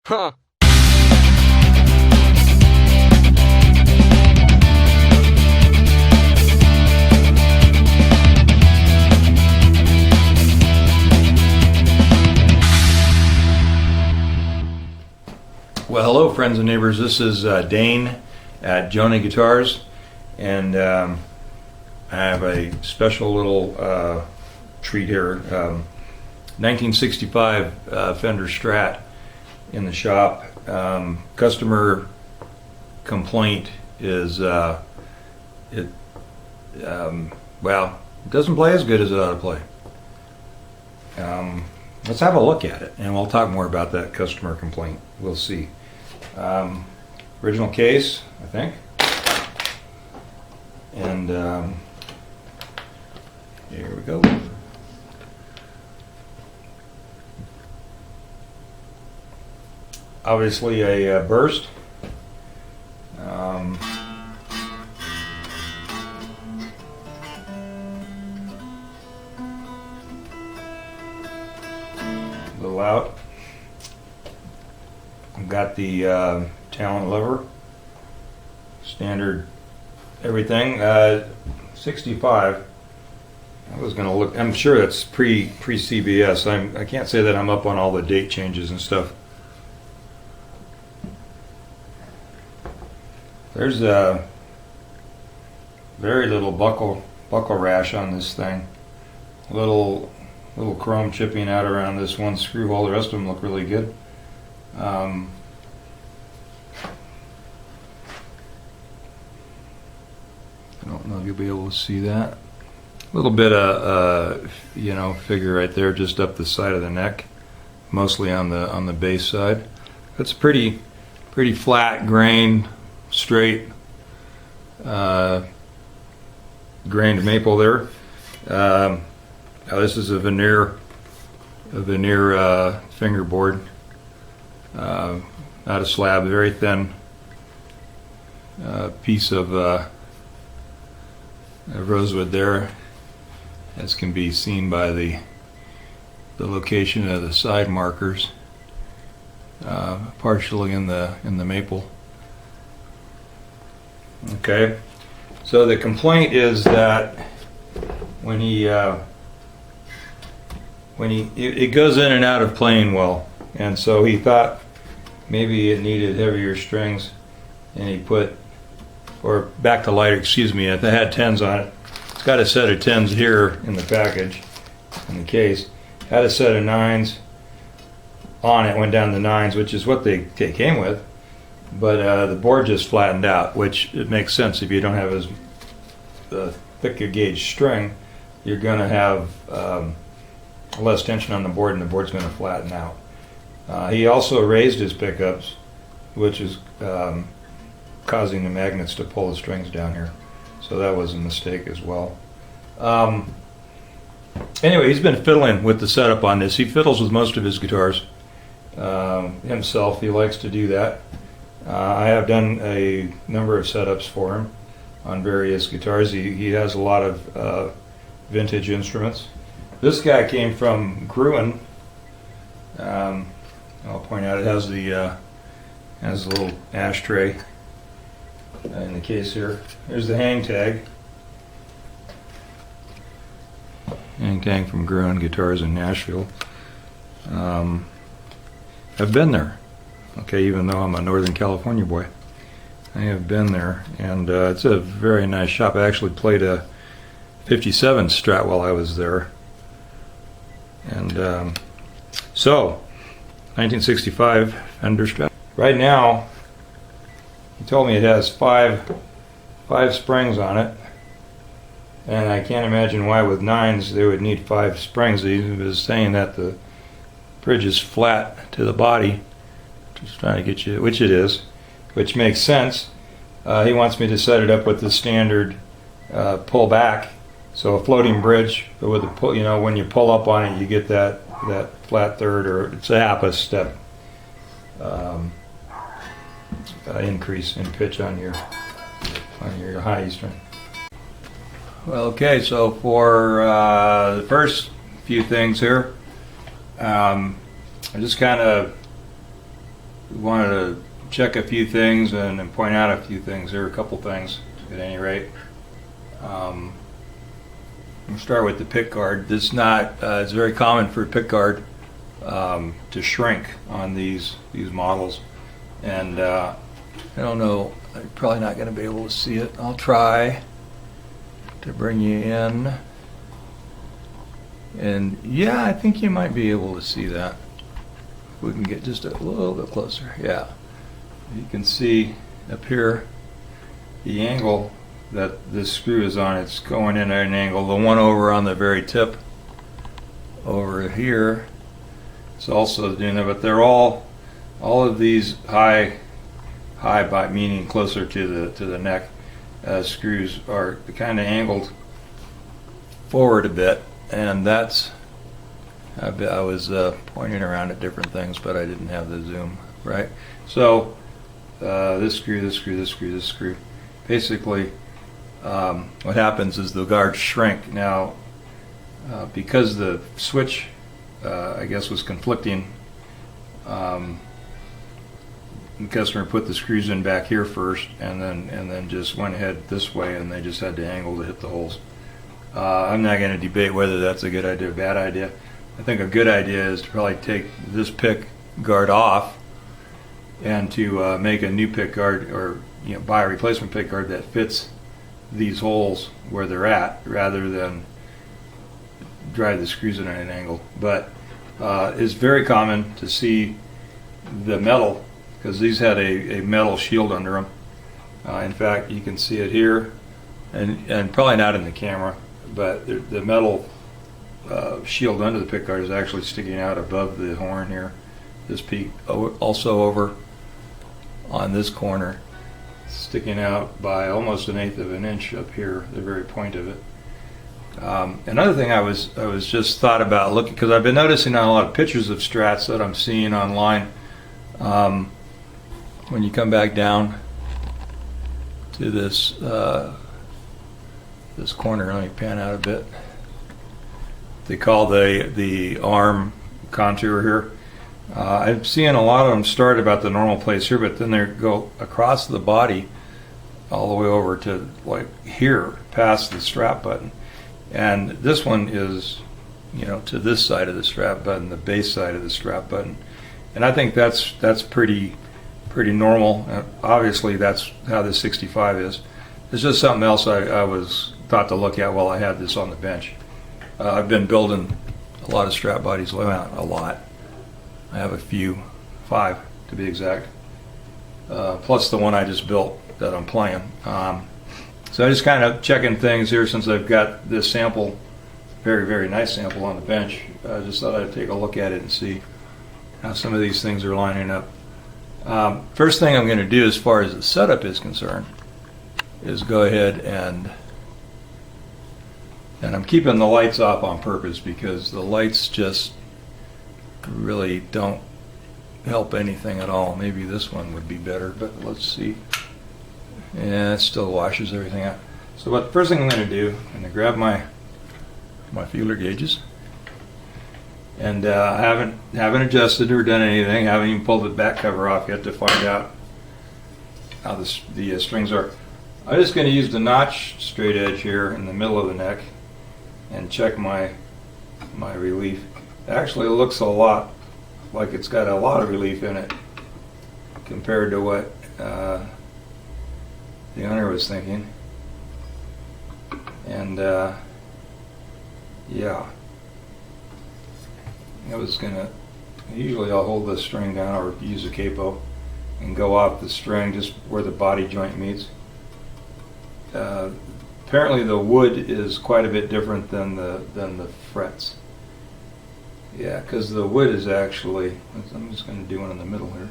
Huh. Well, hello friends and neighbors, this is Dane at JONAH Guitars, and I have a special little treat here. 1965 Fender Strat in the shop. Customer complaint is well, it doesn't play as good as it ought to play. Let's have a look at it, and we'll talk more about that customer complaint. We'll see. Original case, I think. And here we go. Obviously a burst. A little out. I've got the talent lever, standard everything. 65. I was gonna look. I'm sure that's pre CBS. I can't say that I'm up on all the date changes and stuff. There's a very little buckle rash on this thing. Little chrome chipping out around this one screw hole. The rest of them look really good. I don't know if you'll be able to see that. A little bit of figure right there, just up the side of the neck, mostly on the bass side. It's pretty flat grain, straight grained maple there. Now this is a veneer fingerboard, not a slab, very thin piece of rosewood there, as can be seen by the location of the side markers, partially in the maple. Okay, so the complaint is that when it goes in and out of playing well, and so he thought maybe it needed heavier strings, and he put, or back to lighter, excuse me, it had 10s on it. It's got a set of 10s here in the package, in the case. Had a set of 9s on it, went down to 9s, which is what they came with. But the board just flattened out, which it makes sense. If you don't have as thick a gauge string, you're going to have less tension on the board, and the board's going to flatten out. He also raised his pickups, which is causing the magnets to pull the strings down here. So that was a mistake as well. Anyway, he's been fiddling with the setup on this. He fiddles with most of his guitars himself. He likes to do that. I have done a number of setups for him on various guitars. He has a lot of vintage instruments. This guy came from Gruen. I'll point out it has a little ashtray in the case here. Here's the hang tag. Hang tag from Gruen Guitars in Nashville. I've been there. Okay, even though I'm a Northern California boy, I have been there, and it's a very nice shop. I actually played a 57 Strat while I was there, and so 1965 Fender Strat. Right now, he told me it has five springs on it, and I can't imagine why with 9s they would need 5 springs. He was saying that the bridge is flat to the body. Just trying to get you, which it is, which makes sense. He wants me to set it up with the standard pull back, so a floating bridge, but with a pull, when you pull up on it, you get that flat third, or it's a half a step increase in pitch on your high E string. Well, okay, so for the first few things here, I just kind of we wanted to check a few things and point out a few things. There are a couple things at any rate. We'll start with the pick guard. This not it's very common for a pick guard to shrink on these models, and I don't know, I'm probably not going to be able to see it. I'll try to bring you in, and yeah, I think you might be able to see that. We can get just a little bit closer. Yeah, you can see up here the angle that this screw is on. It's going in at an angle. The one over on the very tip over here is also doing that, but they're all of these high by meaning closer to the neck screws are kind of angled forward a bit, and that's I was pointing around at different things, but I didn't have the zoom right. So this screw, this screw, this screw, this screw. Basically, what happens is the guards shrink. Now, because the switch, I guess, was conflicting, the customer put the screws in back here first, and then just went ahead this way, and they just had to angle to hit the holes. I'm not going to debate whether that's a good idea or a bad idea. I think a good idea is to probably take this pick guard off and to make a new pick guard, or buy a replacement pick guard that fits these holes where they're at, rather than drive the screws in at an angle. But it's very common to see the metal, because these had a metal shield under them. In fact, you can see it here, and probably not in the camera, but the metal shield under the pick guard is actually sticking out above the horn here. This peak, also over on this corner, sticking out by almost 1/8 of an inch up here, the very point of it. Another thing I was just thought about looking, because I've been noticing on a lot of pictures of Strats that I'm seeing online, when you come back down to this this corner, let me pan out a bit. They call the arm contour here. I'm seeing a lot of them start about the normal place here, but then they go across the body all the way over to like here, past the strap button. And this one is, to this side of the strap button, the base side of the strap button. And I think that's pretty normal. Obviously, that's how this 65 is. It's just something else I was thought to look at while I had this on the bench. I've been building a lot of strap bodies, a lot. I have a few, 5 to be exact, plus the one I just built that I'm playing. So I just kind of checking things here since I've got this sample, very, very nice sample on the bench. I just thought I'd take a look at it and see how some of these things are lining up. First thing I'm going to do as far as the setup is concerned is go ahead and I'm keeping the lights off on purpose, because the lights just really don't help anything at all. Maybe this one would be better, but let's see. Yeah, it still washes everything out. So what first thing I'm going to do, I'm going to grab my feeler gauges, and I haven't adjusted or done anything. I haven't even pulled the back cover off yet to find out how the strings are. I'm just going to use the notch straight edge here in the middle of the neck and check my relief. Actually, it looks a lot like it's got a lot of relief in it compared to what the owner was thinking. And yeah, I was gonna, usually I'll hold this string down or use a capo and go off the string just where the body joint meets. Apparently the wood is quite a bit different than the frets. Yeah, because the wood is actually, I'm just going to do one in the middle here.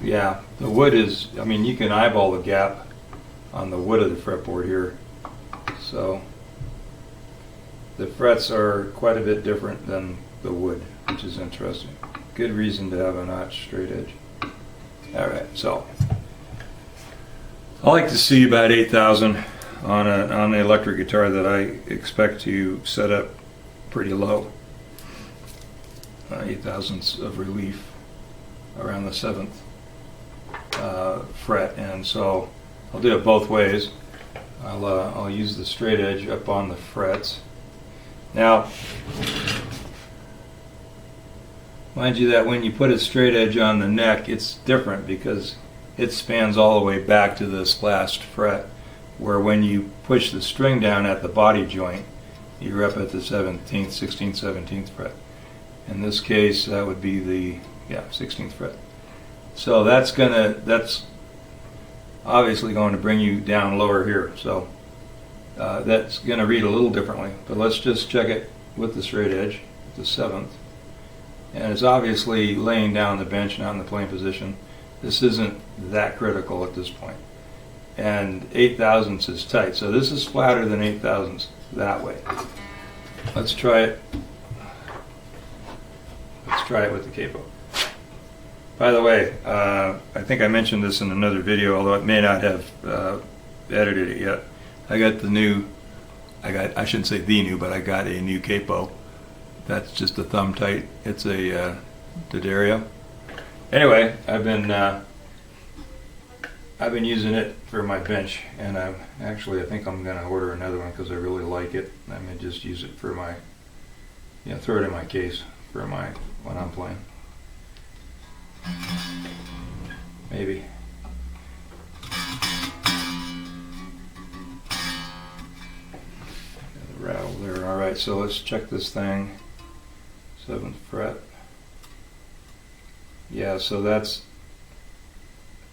Yeah, the wood is, you can eyeball the gap on the wood of the fretboard here. So the frets are quite a bit different than the wood, which is interesting. Good reason to have a notch straight edge. Alright, so I like to see about 8,000 on an electric guitar that I expect to set up pretty low. 0.8 of relief around the 7th fret, and so I'll do it both ways. I'll use the straight edge up on the frets. Now, mind you that when you put a straight edge on the neck, it's different because it spans all the way back to this last fret, where when you push the string down at the body joint, you're up at the 17th, 16th, 17th fret. In this case, that would be the 16th fret. So that's obviously going to bring you down lower here. So that's going to read a little differently. But let's just check it with the straight edge, the 7th. And it's obviously laying down the bench, not in the playing position. This isn't that critical at this point. And 8/1000 is tight. So this is flatter than 8/1000 that way. Let's try it. Let's try it with the capo. By the way, I think I mentioned this in another video, although it may not have edited it yet. I shouldn't say the new, but I got a new capo. That's just a thumb tight. It's a D'Addario. Anyway, I've been using it for my bench, and I think I'm going to order another one because I really like it. I may just use it for my, throw it in my case for when I'm playing. Maybe. The rattle there. All right, so let's check this thing. 7th fret. Yeah, so that's.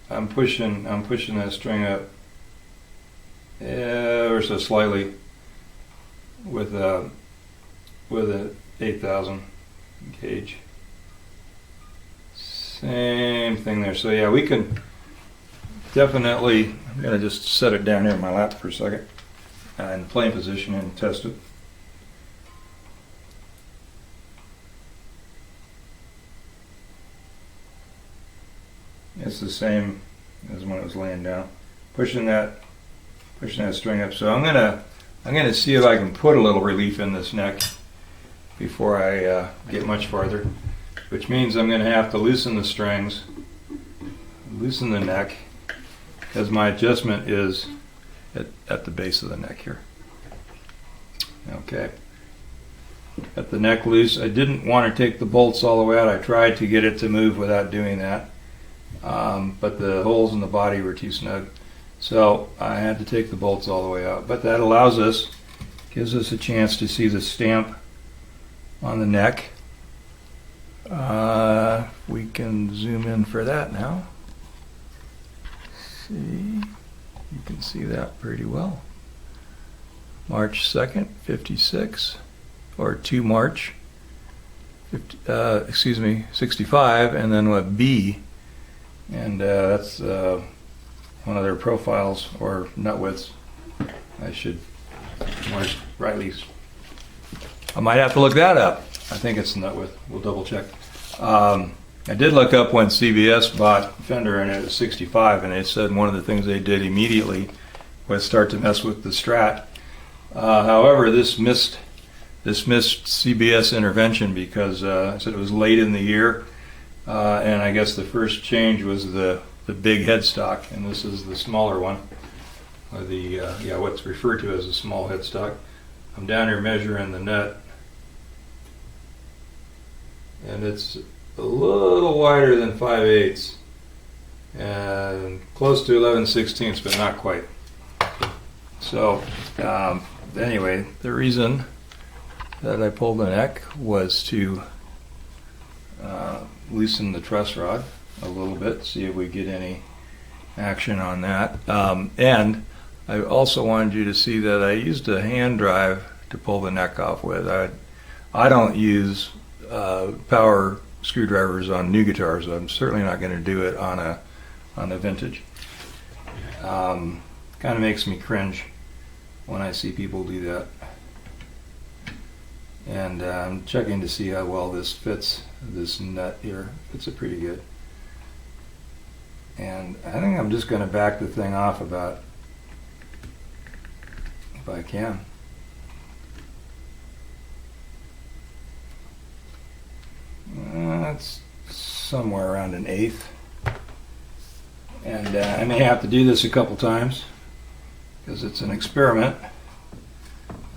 I'm pushing that string up ever so slightly with a 8/1000 gauge. Same thing there. So yeah, we can definitely. I'm gonna just set it down here in my lap for a second in playing position and test it. It's the same as when it was laying down. Pushing that string up. So I'm gonna see if I can put a little relief in this neck before I get much farther. Which means I'm gonna have to loosen the strings, loosen the neck, because my adjustment is at the base of the neck here. Okay. Got the neck loose. I didn't want to take the bolts all the way out. I tried to get it to move without doing that. But the holes in the body were too snug, so I had to take the bolts all the way out. But that gives us a chance to see the stamp on the neck. We can zoom in for that now. See, you can see that pretty well. March 2nd, 56, or 2 March, 65, and then what B. And that's one of their profiles or nut widths. I might have to look that up. I think it's the nut width. We'll double check. I did look up when CBS bought Fender, and it was 65, and they said one of the things they did immediately was start to mess with the Strat. However, this missed CBS intervention because I said it was late in the year. And I guess the first change was the big headstock, and this is the smaller one, or the what's referred to as a small headstock. I'm down here measuring the nut, and it's a little wider than 5/8 and close to 11/16, but not quite. So anyway, the reason that I pulled the neck was to loosen the truss rod a little bit, see if we get any action on that. And I also wanted you to see that I used a hand drive to pull the neck off with. I don't use power screwdrivers on new guitars. I'm certainly not going to do it on a vintage. Kind of makes me cringe when I see people do that. And I'm checking to see how well this fits. This nut here fits it pretty good. And I think I'm just going to back the thing off about, if I can. That's somewhere around 1/8. And I may have to do this a couple times because it's an experiment.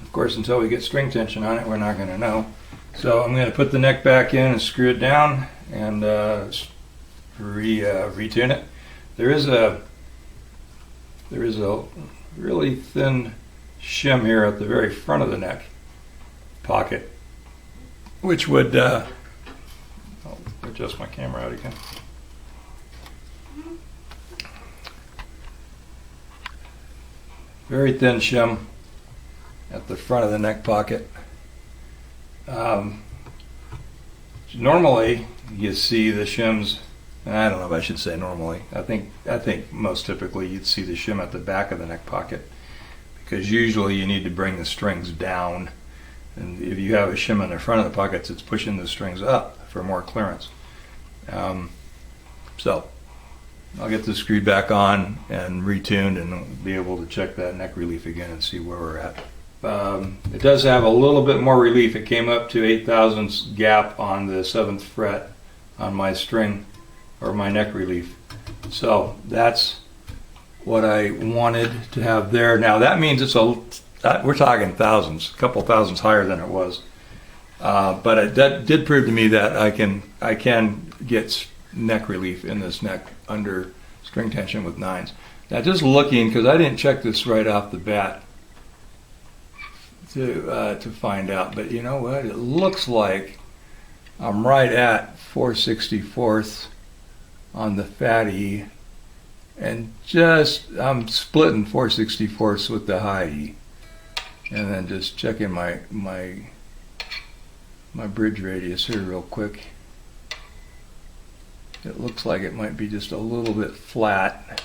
Of course, until we get string tension on it, we're not going to know. So I'm going to put the neck back in and screw it down and retune it. There is a really thin shim here at the very front of the neck pocket, which would I'll adjust my camera out again. Very thin shim at the front of the neck pocket. Normally you see the shims, I don't know if I should say normally, I think most typically you'd see the shim at the back of the neck pocket, because usually you need to bring the strings down, and if you have a shim in the front of the pockets, it's pushing the strings up for more clearance. So I'll get this screwed back on and retuned and be able to check that neck relief again and see where we're at. It does have a little bit more relief. It came up to 8/1000ths gap on the 7th fret on my string, or my neck relief. So that's what I wanted to have there. Now that means we're talking thousands, a couple thousandths higher than it was. But that did prove to me that I can get neck relief in this neck under string tension with 9s. Now just looking, because I didn't check this right off the bat to find out, but you know what? It looks like I'm right at 4/64 on the fat E, and I'm splitting 4/64 with the high E, and then just checking my bridge radius here real quick. It looks like it might be just a little bit flat,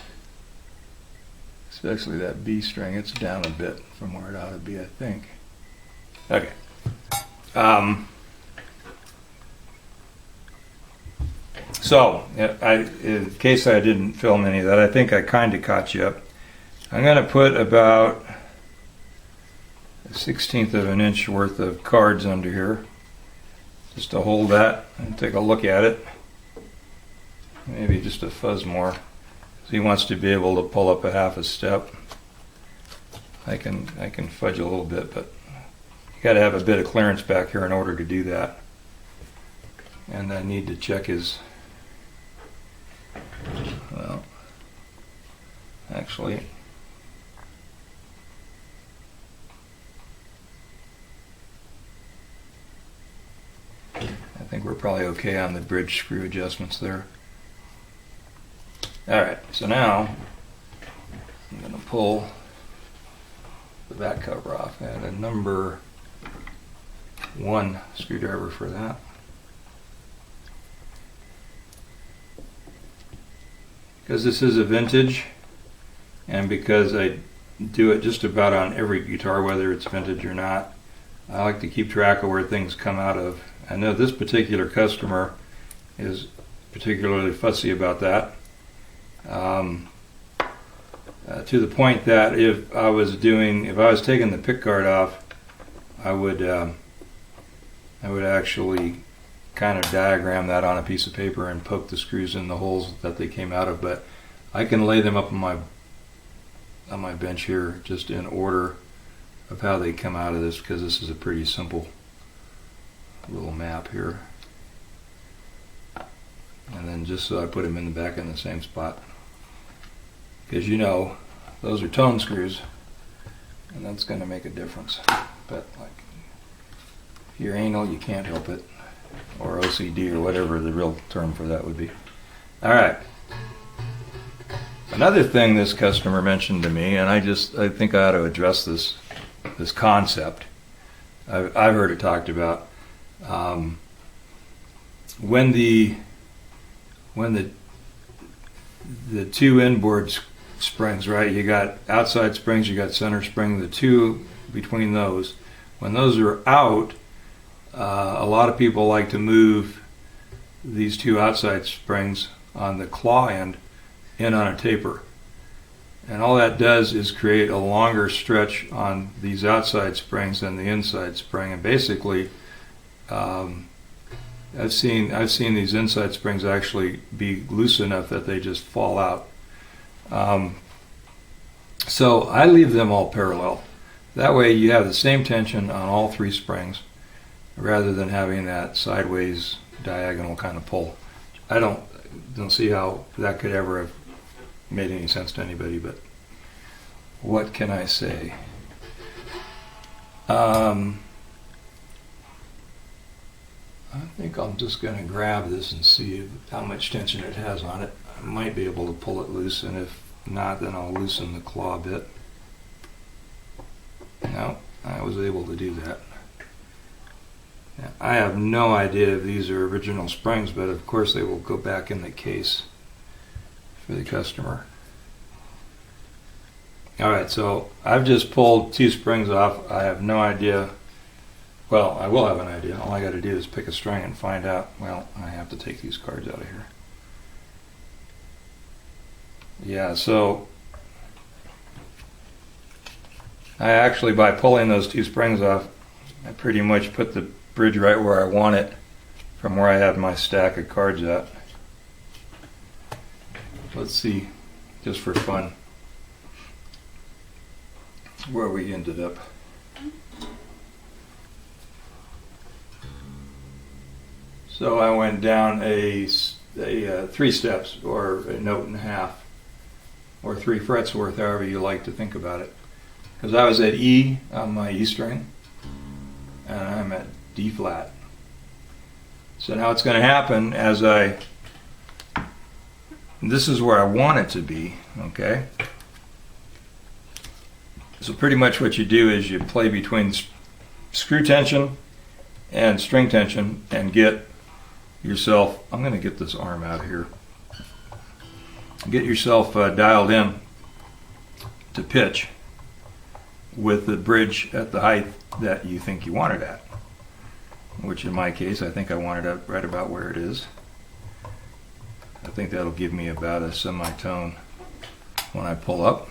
especially that B string. It's down a bit from where it ought to be, I think. Okay. So, in case I didn't film any of that, I think I kind of caught you up. I'm going to put about 1/16 of an inch worth of cards under here, just to hold that and take a look at it. Maybe just a fuzz more. So he wants to be able to pull up a half a step. I can fudge a little bit, but you got to have a bit of clearance back here in order to do that. And I need to check his, well, actually, I think we're probably okay on the bridge screw adjustments there. Alright, so now I'm going to pull the back cover off. I had a number 1 screwdriver for that. Because this is a vintage, and because I do it just about on every guitar, whether it's vintage or not, I like to keep track of where things come out of. I know this particular customer is particularly fussy about that. To the point that if I was taking the pick guard off, I would actually kind of diagram that on a piece of paper and poke the screws in the holes that they came out of. But I can lay them up on my bench here just in order of how they come out of this, because this is a pretty simple little map here. And then just so I put them in the back in the same spot, because you know those are tone screws, and that's going to make a difference. But like, if you're anal, you can't help it, or OCD, or whatever the real term for that would be. All right. Another thing this customer mentioned to me, and I think I ought to address this concept. I've heard it talked about. When the two inboard springs, right? You got outside springs, you got center spring, the two between those. When those are out, a lot of people like to move these two outside springs on the claw end in on a taper. And all that does is create a longer stretch on these outside springs than the inside spring, and basically I've seen these inside springs actually be loose enough that they just fall out. So I leave them all parallel. That way you have the same tension on all three springs rather than having that sideways diagonal kind of pull. I don't see how that could ever have made any sense to anybody, but what can I say? I think I'm just going to grab this and see how much tension it has on it. I might be able to pull it loose, and if not, then I'll loosen the claw a bit. No, I was able to do that. Now, I have no idea if these are original springs, but of course they will go back in the case for the customer. Alright, so I've just pulled 2 springs off. I have no idea. Well, I will have an idea. All I got to do is pick a string and find out. Well, I have to take these cards out of here. Yeah, so I actually, by pulling those 2 springs off, I pretty much put the bridge right where I want it from where I had my stack of cards at. Let's see, just for fun, where we ended up. So I went down a 3 steps, or a note and a half, or 3 frets worth, however you like to think about it. Because I was at E on my E string, and I'm at D flat. So now what's going to happen as this is where I want it to be, okay? So pretty much what you do is you play between screw tension and string tension and get yourself, I'm going to get this arm out of here, get yourself dialed in to pitch with the bridge at the height that you think you want it at, which in my case I think I want it at right about where it is. I think that'll give me about a semitone when I pull up.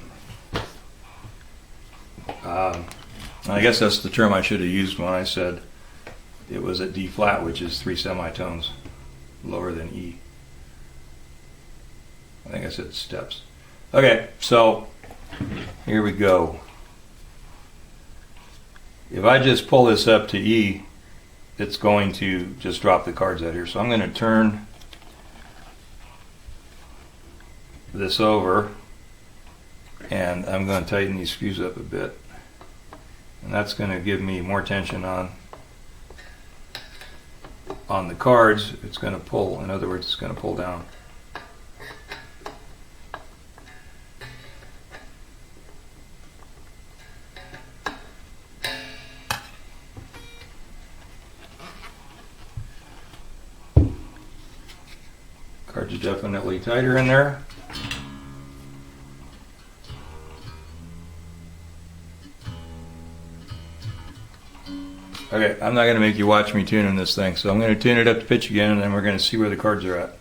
I guess that's the term I should have used when I said it was at D flat, which is 3 semitones lower than E. I think I said steps. Okay, so here we go. If I just pull this up to E, it's going to just drop the cards out here. So I'm going to turn this over, and I'm going to tighten these screws up a bit. And that's going to give me more tension on the cards. It's going to pull, in other words, it's going to pull down. Cards are definitely tighter in there. Okay, I'm not going to make you watch me tuning this thing, so I'm going to tune it up to pitch again, and then we're going to see where the cards are at.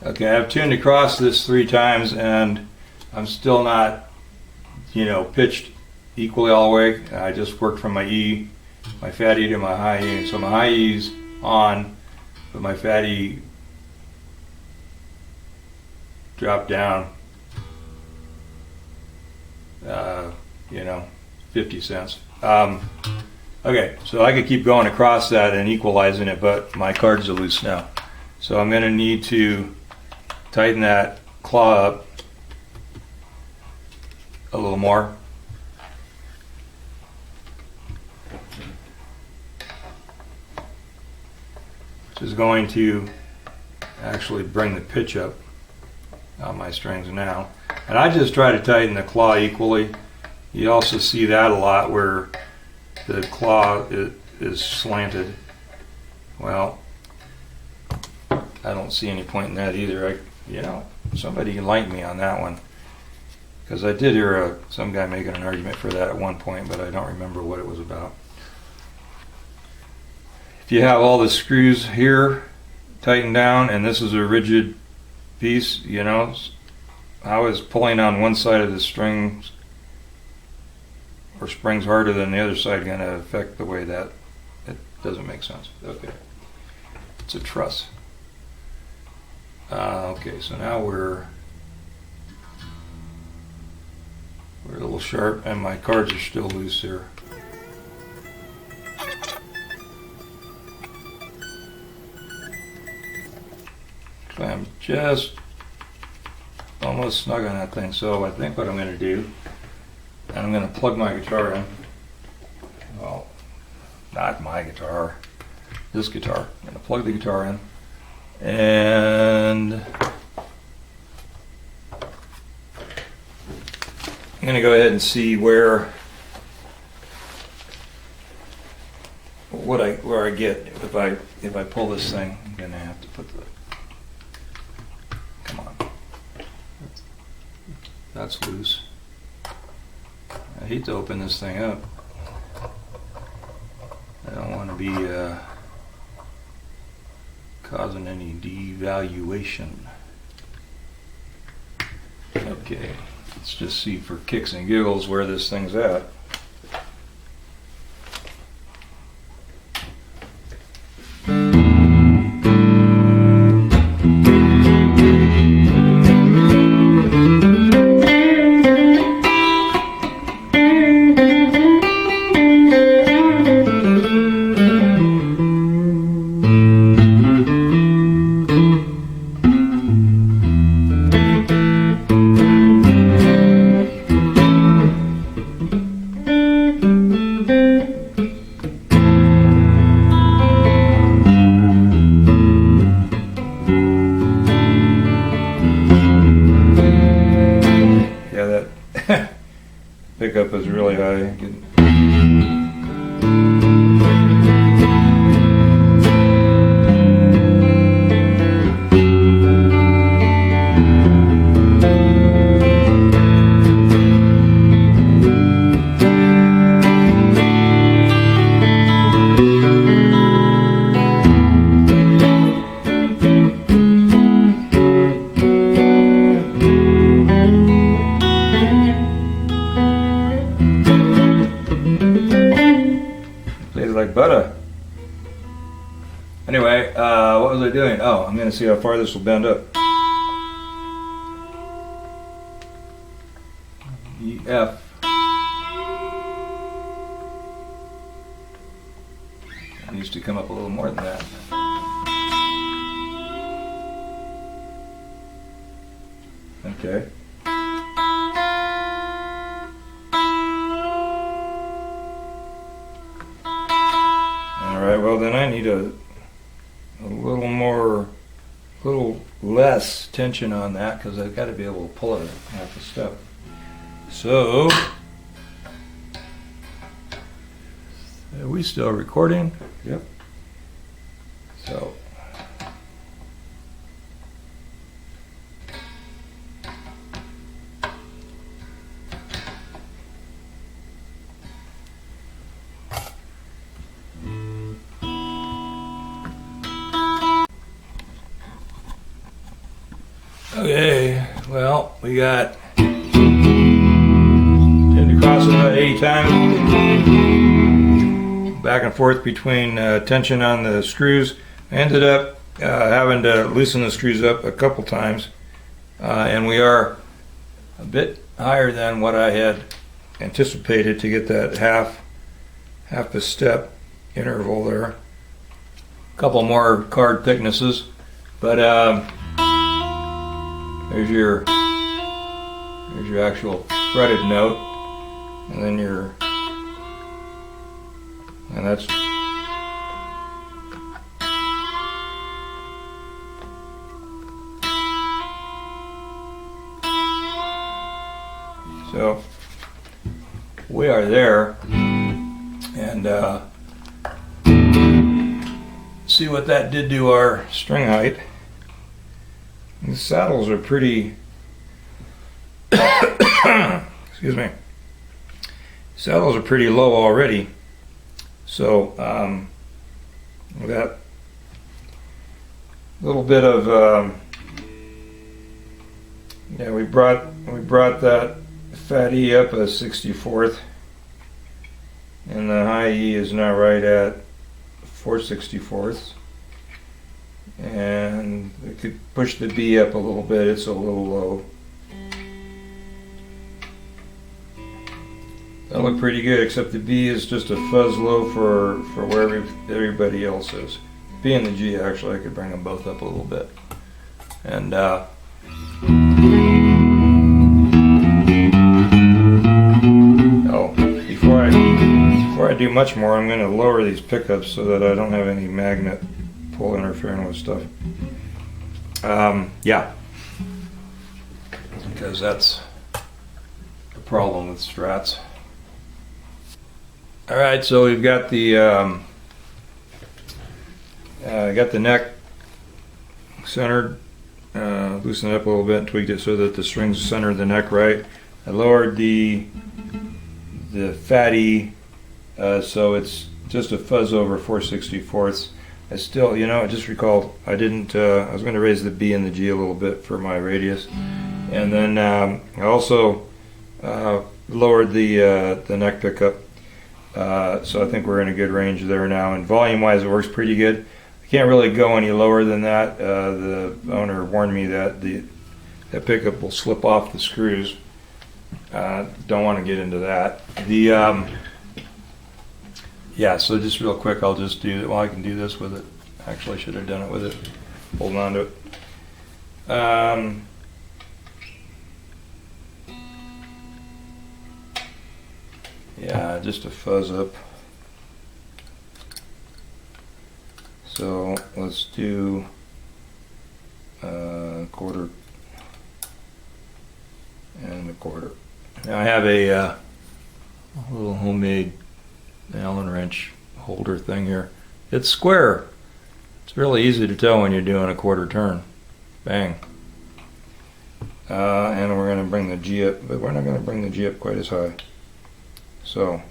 Okay, I've tuned across this 3 times, and I'm still not, pitched equally all the way. I just worked from my E, my fat E to my high E. So my high E's on, but my fat E dropped down, 50 cents. Okay, so I could keep going across that and equalizing it, but my cards are loose now. So I'm going to need to tighten that claw up a little more. Which is going to actually bring the pitch up on my strings now. And I just try to tighten the claw equally. You also see that a lot where the claw is slanted. Well, I don't see any point in that either. Somebody enlighten me on that one, because I did hear some guy making an argument for that at one point, but I don't remember what it was about. If you have all the screws here tightened down, and this is a rigid piece, how is pulling on one side of the strings or springs harder than the other side going to affect the way that it doesn't make sense? Okay. It's a truss. Okay, so now we're a little sharp, and my cards are still loose here. So I'm just almost snug on that thing. So I think what I'm going to do, I'm going to plug my guitar in. Well, not my guitar, this guitar. I'm going to plug the guitar in, and I'm going to go ahead and see where I get if I pull this thing. I'm going to have to put the, come on, that's loose. I hate to open this thing up. I don't want to be causing any devaluation. Okay, let's just see for kicks and giggles where this thing's at. Pickup is really high. Like butter. Anyway, what was I doing? Oh, I'm going to see how far this will bend up. E, F. It needs to come up a little more than that. Okay. Alright, well then I need a little less tension on that, because I've got to be able to pull it half a step. So, are we still recording? Yep. So, okay, well, we got tend to cross it about 80 times, back and forth between tension on the screws. I ended up having to loosen the screws up a couple times, and we are a bit higher than what I had anticipated to get that half a step interval there. A couple more card thicknesses, but there's your actual fretted note, and then and that's so we are there, and see what that did to our string height. The saddles are pretty excuse me, saddles are pretty low already, so we got a little bit of yeah, we brought that fat E up a 64th, and the high E is now right at 4/64ths. And we could push the B up a little bit, it's a little low. That look pretty good, except the B is just a fuzz low for where everybody else is. B and the G, actually, I could bring them both up a little bit. And before I do much more, I'm going to lower these pickups so that I don't have any magnet pull interfering with stuff. Yeah, because that's the problem with Strats. All right, so we've got the neck centered. Loosened it up a little bit and tweaked it so that the strings center the neck right. I lowered the fatty so it's just a fuzz over 4/64. I still, I just recalled I didn't. I was going to raise the B and the G a little bit for my radius, and then I also lowered the neck pickup. So I think we're in a good range there now, and volume-wise, it works pretty good. I can't really go any lower than that. The owner warned me that that pickup will slip off the screws. Don't want to get into that. Yeah, so just real quick, I'll just do, well, I can do this with it. Actually, I should have done it with it, holding on to it. Yeah, just a fuzz up. So let's do quarter and a quarter. Now I have a little homemade Allen wrench holder thing here. It's square. It's really easy to tell when you're doing a quarter turn. Bang. And we're going to bring the G up, but we're not going to bring the G up quite as high. So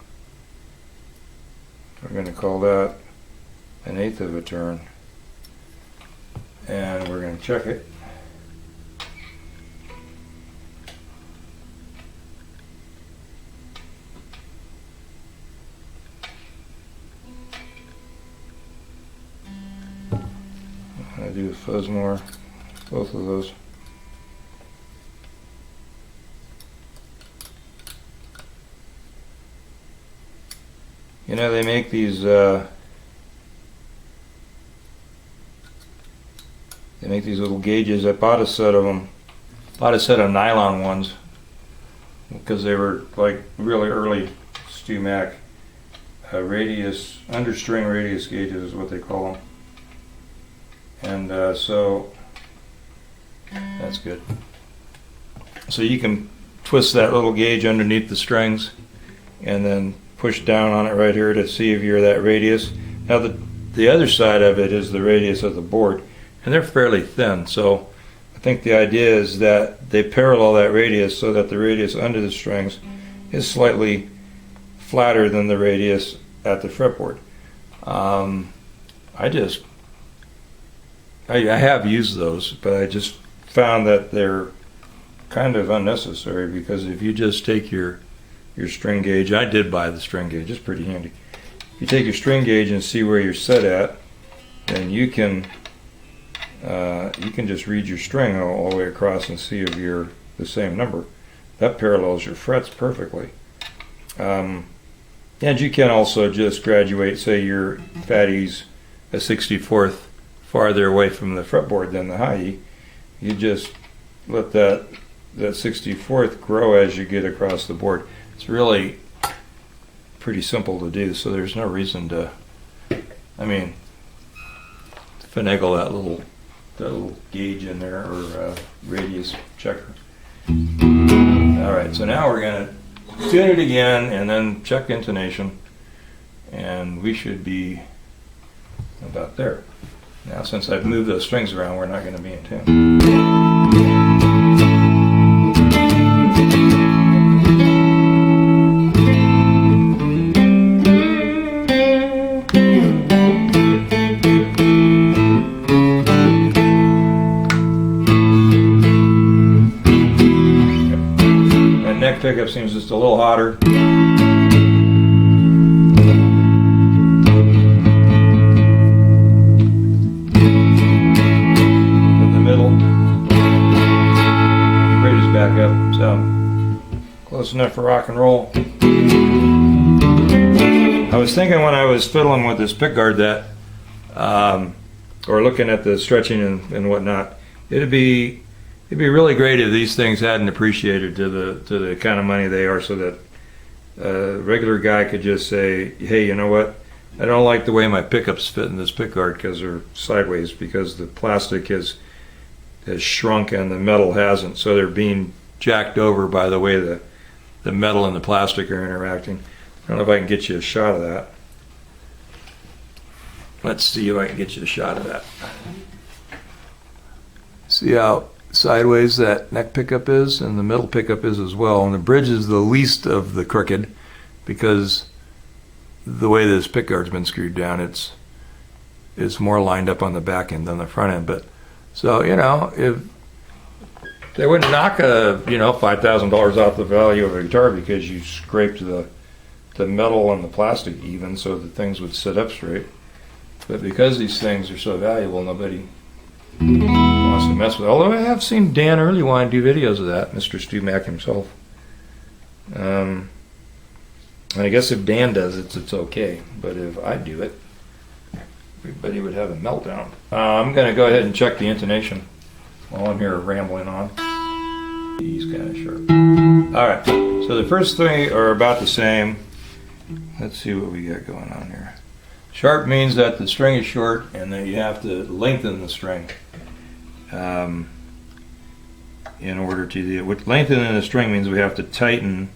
we're going to call that 1/8 of a turn, and we're going to check it. I do a fuzz more, both of those. They make these little gauges. I bought a set of them. Bought a set of nylon ones because they were like really early Stu Mac radius, understring radius gauges is what they call them. And so that's good. So you can twist that little gauge underneath the strings and then push down on it right here to see if you're that radius. Now the other side of it is the radius of the board, and they're fairly thin, so I think the idea is that they parallel that radius so that the radius under the strings is slightly flatter than the radius at the fretboard. I have used those, but I just found that they're kind of unnecessary, because if you just take your string gauge, I did buy the string gauge, it's pretty handy. If you take your string gauge and see where you're set at, then you can just read your string all the way across and see if you're the same number. That parallels your frets perfectly. And you can also just graduate, say your fatty's a 64th farther away from the fretboard than the high E. You just let that 64th grow as you get across the board. It's really pretty simple to do, so there's no reason to, finagle that little gauge in there, or radius checker. Alright, so now we're going to tune it again and then check intonation, and we should be about there. Now, since I've moved those strings around, we're not going to be in tune. That neck pickup seems just a little hotter. up, so close enough for rock and roll. I was thinking when I was fiddling with this pickguard that, or looking at the stretching and whatnot, it'd be really great if these things hadn't appreciated to the kind of money they are, so that a regular guy could just say, hey, you know what? I don't like the way my pickups fit in this pickguard because they're sideways, because the plastic has shrunk and the metal hasn't, so they're being jacked over by the way the metal and the plastic are interacting. I don't know if I can get you a shot of that. Let's see if I can get you a shot of that. See how sideways that neck pickup is, and the middle pickup is as well, and the bridge is the least of the crooked because the way this pickguard's been screwed down, it's more lined up on the back end than the front end. But so, you know, if they wouldn't knock $5,000 off the value of a guitar because you scraped the metal and the plastic even so that things would sit up straight. But because these things are so valuable, nobody wants to mess with it. Although I have seen Dan Earlywine do videos of that, Mr. Stu Mack himself. I guess if Dan does it, it's okay. But if I do it, everybody would have a meltdown. I'm going to go ahead and check the intonation while I'm here rambling on. He's kind of sharp. All right, so the first three are about the same. Let's see what we got going on here. Sharp means that the string is short and that you have to lengthen the string in order to do it. Lengthening the string means we have to tighten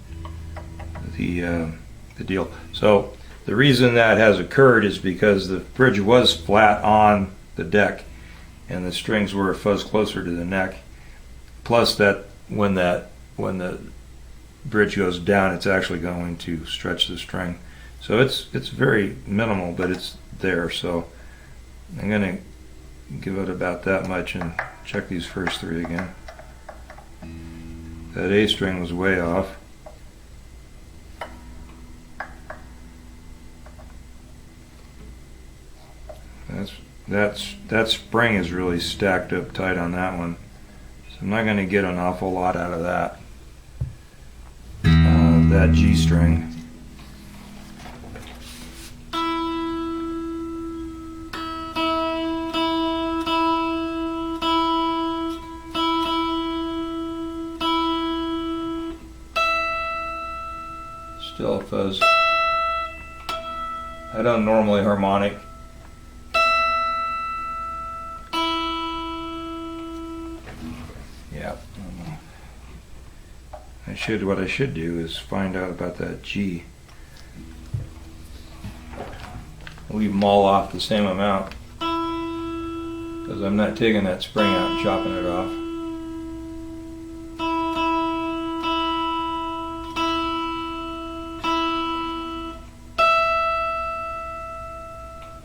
the deal. So the reason that has occurred is because the bridge was flat on the deck and the strings were a fuzz closer to the neck. Plus that when the bridge goes down, it's actually going to stretch the string. So it's very minimal, but it's there. So I'm going to give it about that much and check these first three again. That A string was way off. That spring is really stacked up tight on that one. So I'm not going to get an awful lot out of that. That G string. Still a fuzz. I don't normally harmonic. Yeah. What I should do is find out about that G. Leave them all off the same amount because I'm not taking that spring out and chopping it off.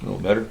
A little better.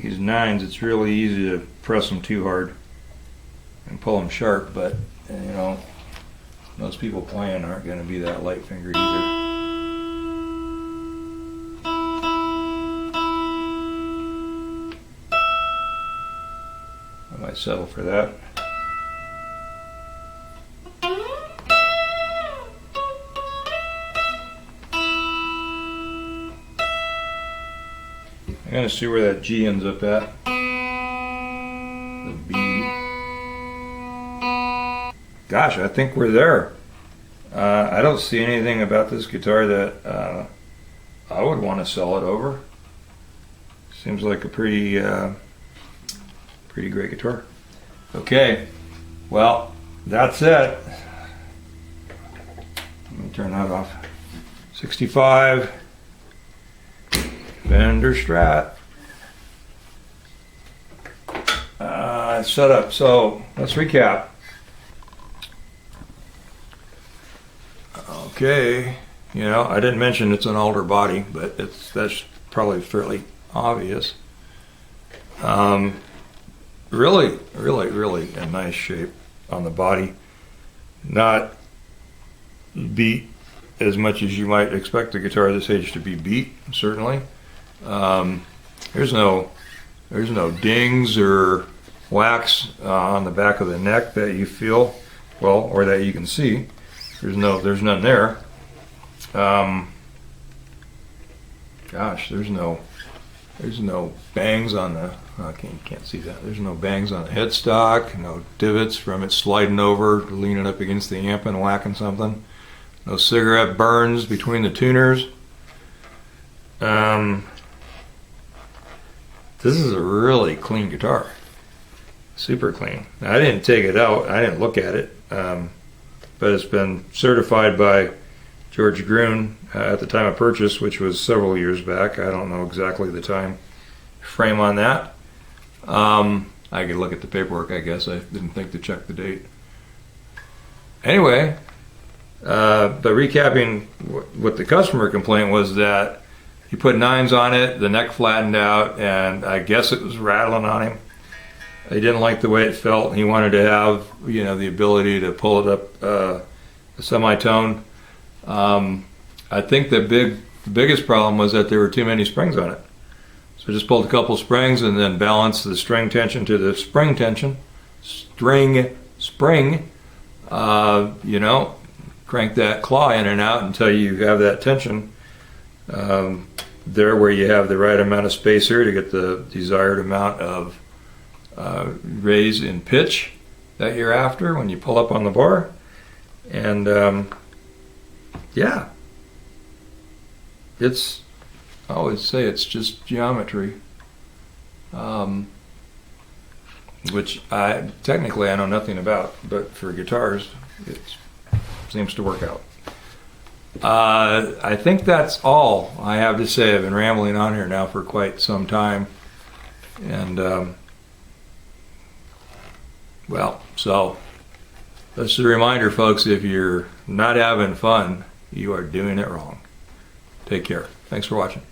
These nines, it's really easy to press them too hard and pull them sharp, but you know, most people playing aren't going to be that light fingered either. I might settle for that. I'm going to see where that G ends up at. The B. Gosh, I think we're there. I don't see anything about this guitar that I would want to sell it over. Seems like a pretty great guitar. Okay, well, that's it. Let me turn that off. 65. Fender Strat. I it's set up. So let's recap. Okay, you know, I didn't mention it's an alder body, but that's probably fairly obvious. Really a nice shape on the body. Not beat as much as you might expect a guitar this age to be beat, certainly. There's no dings or wax on the back of the neck that you feel, well, or that you can see. There's none there. Gosh, there's no bangs on the, can't see that. There's no bangs on the headstock, no divots from it sliding over, leaning up against the amp and whacking something. No cigarette burns between the tuners. This is a really clean guitar. Super clean. Now, I didn't take it out. I didn't look at it. But it's been certified by George Gruen at the time of purchase, which was several years back. I don't know exactly the time frame on that. I could look at the paperwork, I guess. I didn't think to check the date. Anyway, but recapping, what the customer complaint was that he put nines on it, the neck flattened out, and I guess it was rattling on him. He didn't like the way it felt. He wanted to have, you know, the ability to pull it up a semitone. I think the biggest problem was that there were too many springs on it. So I just pulled a couple springs and then balanced the string tension to the spring tension. Spring, you know, crank that claw in and out until you have that tension there where you have the right amount of spacer to get the desired amount of raise in pitch that you're after when you pull up on the bar. And yeah, I always say it's just geometry, which technically I know nothing about, but for guitars it seems to work out. I think that's all I have to say. I've been rambling on here now for quite some time, and well, so that's a reminder, folks, if you're not having fun, you are doing it wrong. Take care. Thanks for watching.